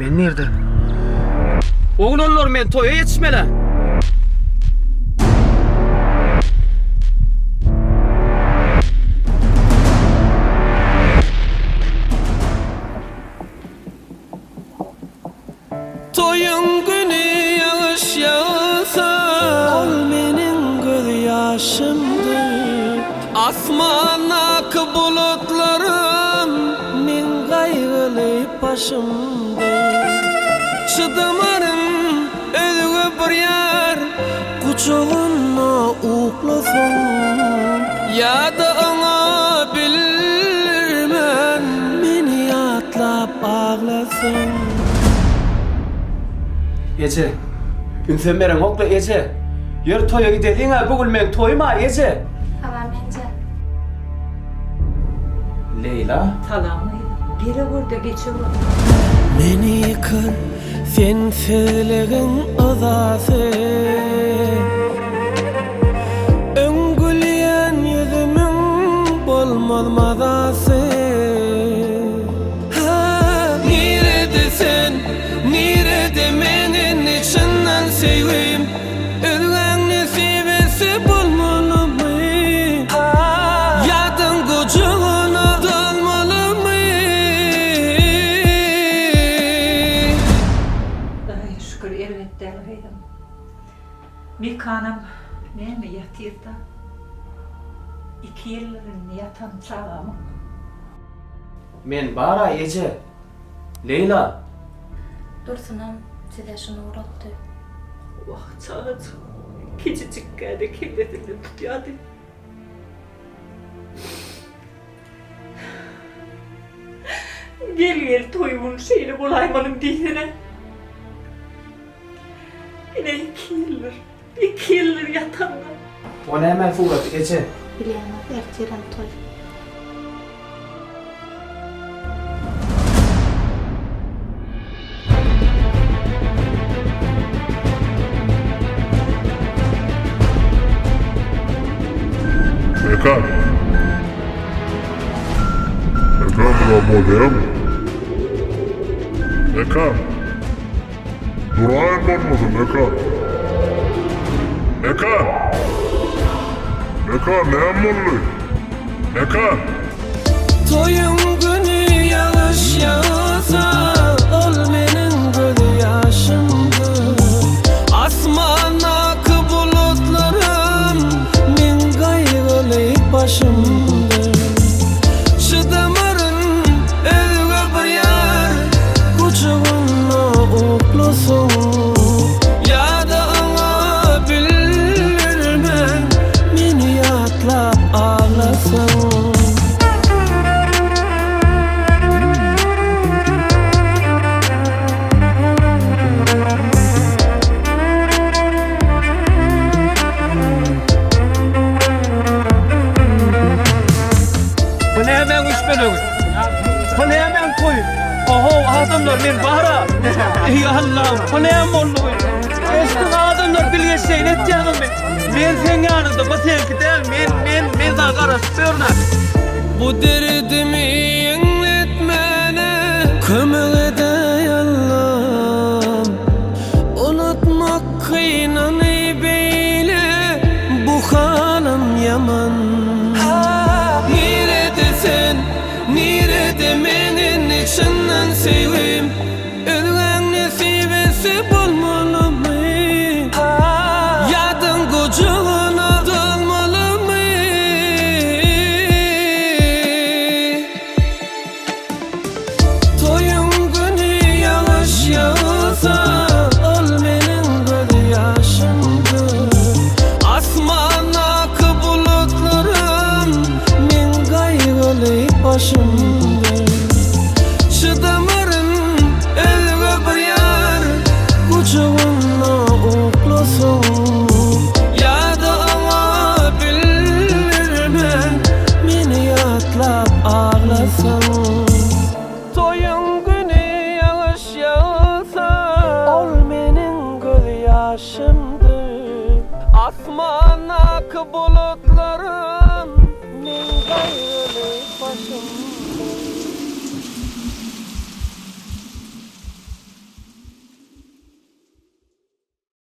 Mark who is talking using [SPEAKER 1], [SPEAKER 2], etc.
[SPEAKER 1] Men nerede? Oğlanlar men toya yetişmeli.
[SPEAKER 2] Toyun günü yağış yağsa, ol menin göz yaşımdır. Asman akı bulutlarım, men gaygılı başımdır. Çıdımarım özgü bir yer, kucağına uklasın. Ya da ona bilirmen, meni yatlap ağlasın.
[SPEAKER 1] Ece, ünsen meren okla Ece. Yör toya gidelim ha, bugün men toyma Ece.
[SPEAKER 3] Tamam bence.
[SPEAKER 1] Leyla.
[SPEAKER 4] Talamı biri burada geçiyor.
[SPEAKER 2] Meni yıkar sen söylegin azası. Öngüleyen yüzümün bolmaz mazası. Nerede sen, nerede menin içinden seveyim. Özgen nesibesi bulmalı mı? Yadın kucağına dalmalı mı?
[SPEAKER 4] Ay şükür evet dergeydim. Bir kanım ne mi yatırdı? 2 yılların yatan çağımı.
[SPEAKER 1] Men bara Ece. Leyla.
[SPEAKER 3] Dursunam size şunu uğrattı.
[SPEAKER 4] Vah çağıdı. Küçücük geldi kirletini tutuyordu. Gel toyumun şeyini bulaymanın dizine. Yine 2 yıldır yatanlar.
[SPEAKER 1] Ona hemen fırat Ece.
[SPEAKER 3] Bileyemez ertiren toy.
[SPEAKER 5] Mekan. Mekan bura modem. Mekan. Durayım olmadı Mekan. Mekan. Mekan ne yapmalı? Mekan.
[SPEAKER 2] Toyun günü yağış yağsa, ol menin göz yaşımdır. Asman akı bulutlarım, men gaygılı başımdır. Çıdımarın özgü bir yer, kucağına uklasın. Ya da ona bilirmen, meni yatlap ağlasın.
[SPEAKER 1] Bu ne hemen üçmeliyim? Bu ne hemen koy? Oho adamlar men bara. Ey Allah'ım bu ne hemen oldu? Eski adamlar bilgeçseyin et canım ben. Men sen yanında basenki değil men daha karıştırma.
[SPEAKER 2] Bu derdimi yenletmene kömek ede Allah'ım. Unutmak kıynanı beyle, bu halim yaman. Nerede sen, nerede menin içinden seveyim. Özgen nesibesi bulmalı mı? Yadın kucağına dalmalı mı? Toyun günü yağış yağsa, ol menin göz yaşımdır. Asman akı bulutlarım, men gaygılı başımdır. Çıdımarın özgü bir yer, kucağına uklasın. Ya da ona bilirmen, meni yatlap ağlasın. Toyun günü yağış yağsa, ol menin göz yaşımdır. Asman akı bulutlarım,